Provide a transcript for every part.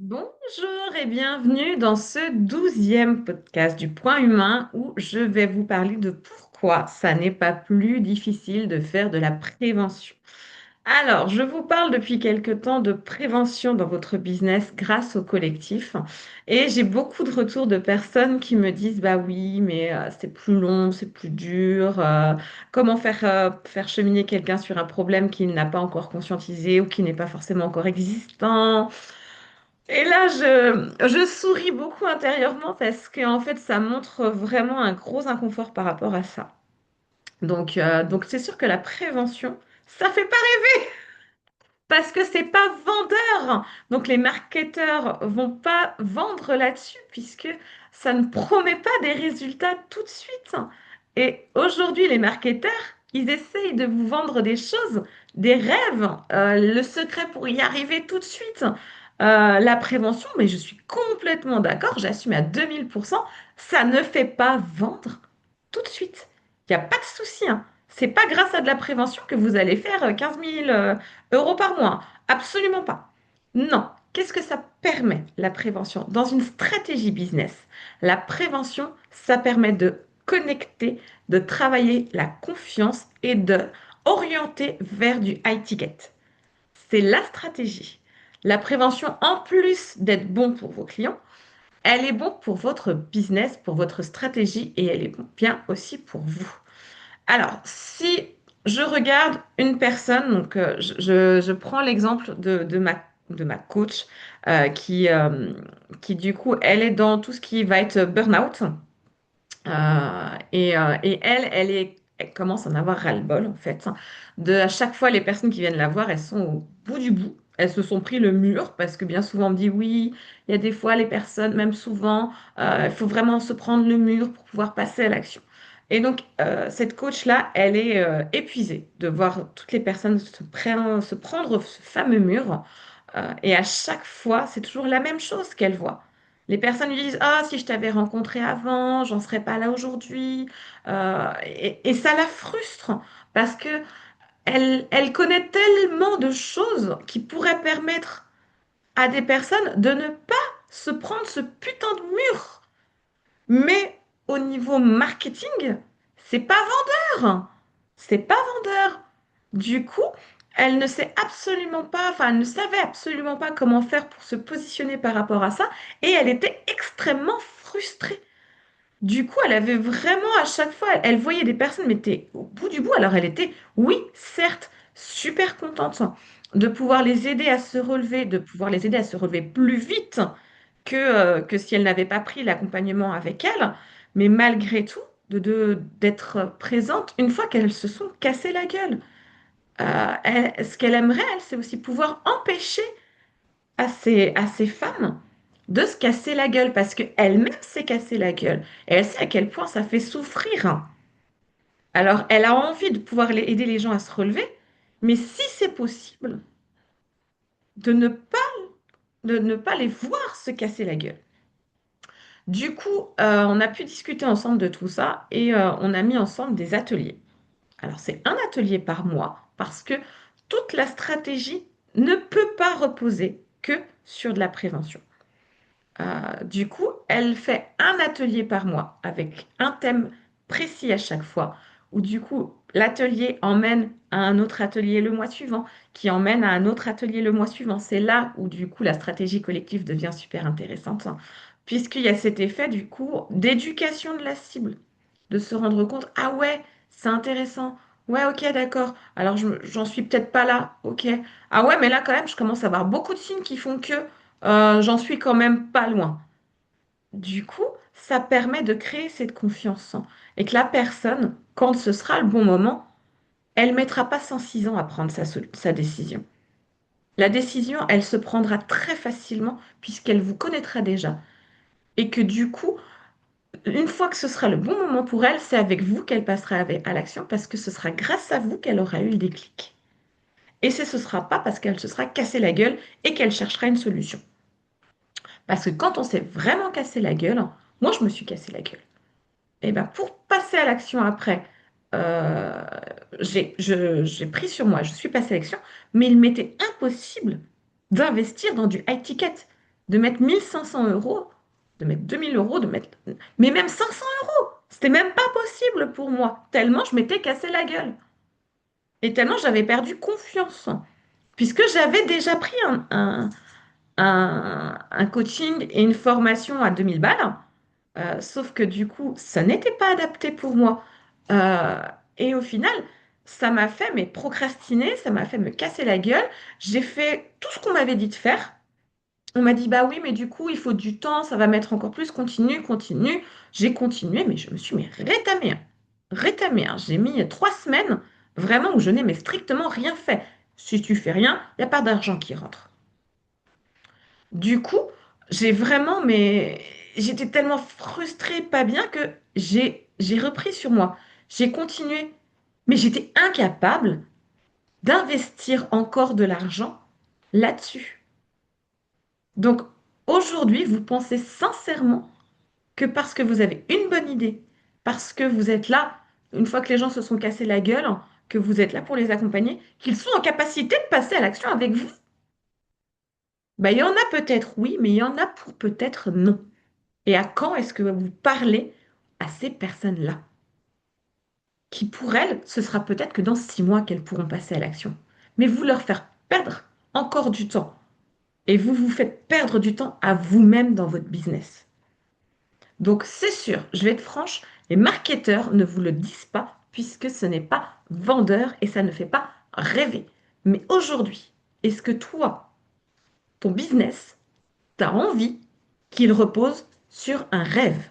Bonjour et bienvenue dans ce 12e podcast du Point Humain où je vais vous parler de pourquoi ça n'est pas plus difficile de faire de la prévention. Alors, je vous parle depuis quelque temps de prévention dans votre business grâce au collectif et j'ai beaucoup de retours de personnes qui me disent bah oui, mais c'est plus long, c'est plus dur. Comment faire cheminer quelqu'un sur un problème qu'il n'a pas encore conscientisé ou qui n'est pas forcément encore existant? Et là, je souris beaucoup intérieurement parce que en fait, ça montre vraiment un gros inconfort par rapport à ça. Donc c'est sûr que la prévention, ça fait pas parce que c'est pas vendeur. Donc les marketeurs vont pas vendre là-dessus puisque ça ne promet pas des résultats tout de suite. Et aujourd'hui, les marketeurs, ils essayent de vous vendre des choses, des rêves, le secret pour y arriver tout de suite. La prévention, mais je suis complètement d'accord, j'assume à 2000%, ça ne fait pas vendre tout de suite. Il n'y a pas de souci, hein. C'est pas grâce à de la prévention que vous allez faire 15 000 euros par mois. Absolument pas. Non. Qu'est-ce que ça permet, la prévention? Dans une stratégie business, la prévention, ça permet de connecter, de travailler la confiance et de orienter vers du high ticket. C'est la stratégie. La prévention, en plus d'être bon pour vos clients, elle est bon pour votre business, pour votre stratégie et elle est bien aussi pour vous. Alors, si je regarde une personne, donc je prends l'exemple de ma coach qui, du coup, elle est dans tout ce qui va être burn-out. Et elle commence à en avoir ras-le-bol, en fait. À chaque fois, les personnes qui viennent la voir, elles sont au bout du bout. Elles se sont pris le mur parce que bien souvent on me dit oui, il y a des fois les personnes, même souvent, il faut vraiment se prendre le mur pour pouvoir passer à l'action. Et donc, cette coach-là, elle est épuisée de voir toutes les personnes se prendre ce fameux mur. Et à chaque fois, c'est toujours la même chose qu'elle voit. Les personnes lui disent, ah, si je t'avais rencontré avant, j'en serais pas là aujourd'hui. Et ça la frustre parce que elle connaît tellement de choses qui pourraient permettre à des personnes de ne pas se prendre ce putain de mur. Mais au niveau marketing, c'est pas vendeur. C'est pas vendeur. Du coup, elle ne sait absolument pas, enfin, elle ne savait absolument pas comment faire pour se positionner par rapport à ça, et elle était extrêmement frustrée. Du coup, elle avait vraiment à chaque fois, elle voyait des personnes, mais étaient au bout du bout. Alors, elle était, oui, certes, super contente de pouvoir les aider à se relever, de pouvoir les aider à se relever plus vite que si elle n'avait pas pris l'accompagnement avec elle, mais malgré tout, d'être présente une fois qu'elles se sont cassées la gueule. Ce qu'elle aimerait, elle, c'est aussi pouvoir empêcher à ces femmes de se casser la gueule parce qu'elle-même s'est cassée la gueule et elle sait à quel point ça fait souffrir. Alors, elle a envie de pouvoir aider les gens à se relever, mais si c'est possible, de ne pas, de ne pas les voir se casser la gueule. Du coup, on a pu discuter ensemble de tout ça et on a mis ensemble des ateliers. Alors, c'est un atelier par mois parce que toute la stratégie ne peut pas reposer que sur de la prévention. Du coup, elle fait un atelier par mois avec un thème précis à chaque fois, où du coup, l'atelier emmène à un autre atelier le mois suivant, qui emmène à un autre atelier le mois suivant. C'est là où du coup la stratégie collective devient super intéressante, hein, puisqu'il y a cet effet du coup d'éducation de la cible, de se rendre compte, ah ouais, c'est intéressant. Ouais, ok, d'accord. Alors, j'en suis peut-être pas là. Ok. Ah ouais, mais là, quand même, je commence à avoir beaucoup de signes qui font que j'en suis quand même pas loin. Du coup, ça permet de créer cette confiance et que la personne, quand ce sera le bon moment, elle ne mettra pas 106 ans à prendre sa décision. La décision, elle se prendra très facilement puisqu'elle vous connaîtra déjà. Et que du coup, une fois que ce sera le bon moment pour elle, c'est avec vous qu'elle passera à l'action parce que ce sera grâce à vous qu'elle aura eu le déclic. Et ce ne sera pas parce qu'elle se sera cassée la gueule et qu'elle cherchera une solution. Parce que quand on s'est vraiment cassé la gueule, moi je me suis cassé la gueule. Et ben pour passer à l'action après, euh, j'ai pris sur moi, je suis passée à l'action, mais il m'était impossible d'investir dans du high ticket. de mettre 1 500 euros, de mettre 2 000 euros, de mettre... Mais même 500 euros, c'était même pas possible pour moi, tellement je m'étais cassé la gueule. Et tellement j'avais perdu confiance. Puisque j'avais déjà pris un coaching et une formation à 2 000 balles. Sauf que du coup, ça n'était pas adapté pour moi. Euh, et au final, ça m'a fait mais procrastiner, ça m'a fait me casser la gueule. J'ai fait tout ce qu'on m'avait dit de faire. On m'a dit, bah oui, mais du coup, il faut du temps, ça va mettre encore plus, continue, continue. J'ai continué, mais je me suis mais rétamée, hein. Rétamée, hein. J'ai mis 3 semaines vraiment où je n'ai mais strictement rien fait. Si tu fais rien, il n'y a pas d'argent qui rentre. Du coup, j'ai vraiment, mais j'étais tellement frustrée, pas bien, que j'ai repris sur moi. J'ai continué, mais j'étais incapable d'investir encore de l'argent là-dessus. Donc aujourd'hui, vous pensez sincèrement que parce que vous avez une bonne idée, parce que vous êtes là, une fois que les gens se sont cassés la gueule, que vous êtes là pour les accompagner, qu'ils sont en capacité de passer à l'action avec vous. Ben, il y en a peut-être oui, mais il y en a pour peut-être non. Et à quand est-ce que vous parlez à ces personnes-là? Qui pour elles, ce sera peut-être que dans 6 mois qu'elles pourront passer à l'action. Mais vous leur faire perdre encore du temps. Et vous vous faites perdre du temps à vous-même dans votre business. Donc c'est sûr, je vais être franche, les marketeurs ne vous le disent pas puisque ce n'est pas vendeur et ça ne fait pas rêver. Mais aujourd'hui, est-ce que toi, ton business, tu as envie qu'il repose sur un rêve?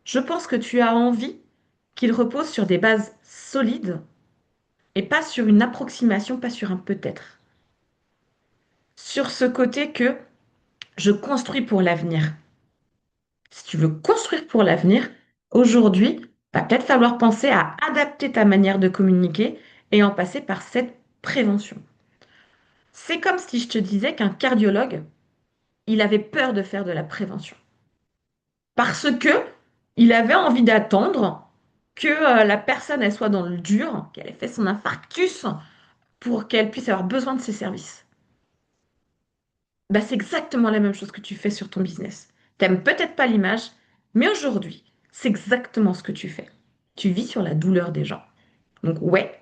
Je pense que tu as envie qu'il repose sur des bases solides et pas sur une approximation, pas sur un peut-être. Sur ce côté que je construis pour l'avenir. Si tu veux construire pour l'avenir, aujourd'hui, va peut-être falloir penser à adapter ta manière de communiquer et en passer par cette prévention. C'est comme si je te disais qu'un cardiologue, il avait peur de faire de la prévention. Parce que il avait envie d'attendre que la personne elle soit dans le dur, qu'elle ait fait son infarctus pour qu'elle puisse avoir besoin de ses services. Bah, c'est exactement la même chose que tu fais sur ton business. T'aimes peut-être pas l'image, mais aujourd'hui, c'est exactement ce que tu fais. Tu vis sur la douleur des gens. Donc ouais,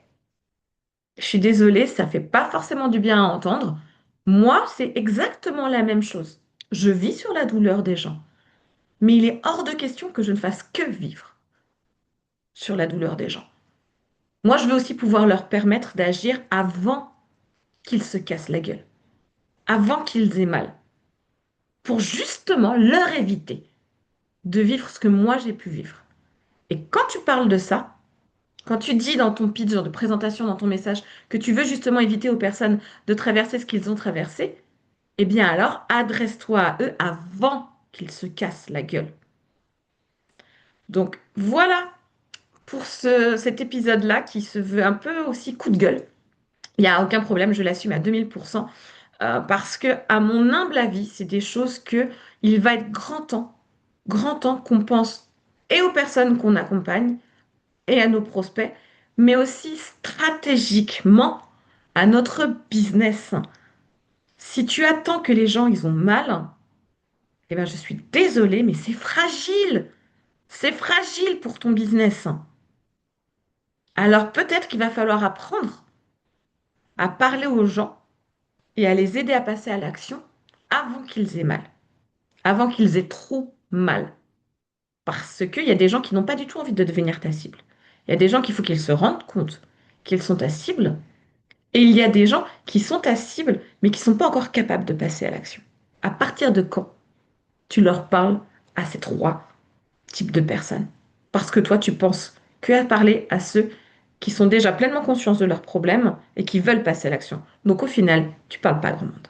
je suis désolée, ça fait pas forcément du bien à entendre. Moi, c'est exactement la même chose. Je vis sur la douleur des gens, mais il est hors de question que je ne fasse que vivre sur la douleur des gens. Moi, je veux aussi pouvoir leur permettre d'agir avant qu'ils se cassent la gueule, avant qu'ils aient mal, pour justement leur éviter de vivre ce que moi j'ai pu vivre. Et quand tu parles de ça, quand tu dis dans ton pitch de présentation, dans ton message, que tu veux justement éviter aux personnes de traverser ce qu'ils ont traversé, eh bien alors adresse-toi à eux avant qu'ils se cassent la gueule. Donc voilà pour cet épisode-là qui se veut un peu aussi coup de gueule. Il n'y a aucun problème, je l'assume à 2000%. Parce que, à mon humble avis, c'est des choses que il va être grand temps qu'on pense et aux personnes qu'on accompagne et à nos prospects, mais aussi stratégiquement à notre business. Si tu attends que les gens ils ont mal, eh ben je suis désolée, mais c'est fragile. C'est fragile pour ton business. Alors peut-être qu'il va falloir apprendre à parler aux gens et à les aider à passer à l'action avant qu'ils aient mal, avant qu'ils aient trop mal. Parce qu'il y a des gens qui n'ont pas du tout envie de devenir ta cible. Il y a des gens qu'il faut qu'ils se rendent compte qu'ils sont ta cible. Et il y a des gens qui sont ta cible, mais qui ne sont pas encore capables de passer à l'action. À partir de quand tu leur parles à ces trois types de personnes? Parce que toi, tu penses que à parler à ceux qui sont déjà pleinement conscients de leurs problèmes et qui veulent passer à l'action. Donc au final, tu parles pas à grand monde.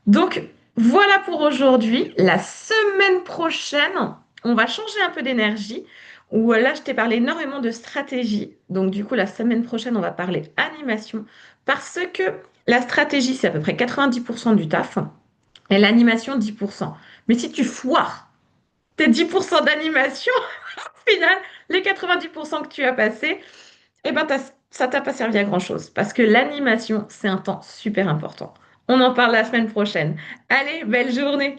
Donc, voilà pour aujourd'hui. La semaine prochaine, on va changer un peu d'énergie. Où là, je t'ai parlé énormément de stratégie. Donc, du coup, la semaine prochaine, on va parler animation. Parce que la stratégie, c'est à peu près 90% du taf. Et l'animation, 10%. Mais si tu foires tes 10% d'animation, au final, les 90% que tu as passé, eh ben, ça t'a pas servi à grand-chose. Parce que l'animation, c'est un temps super important. On en parle la semaine prochaine. Allez, belle journée!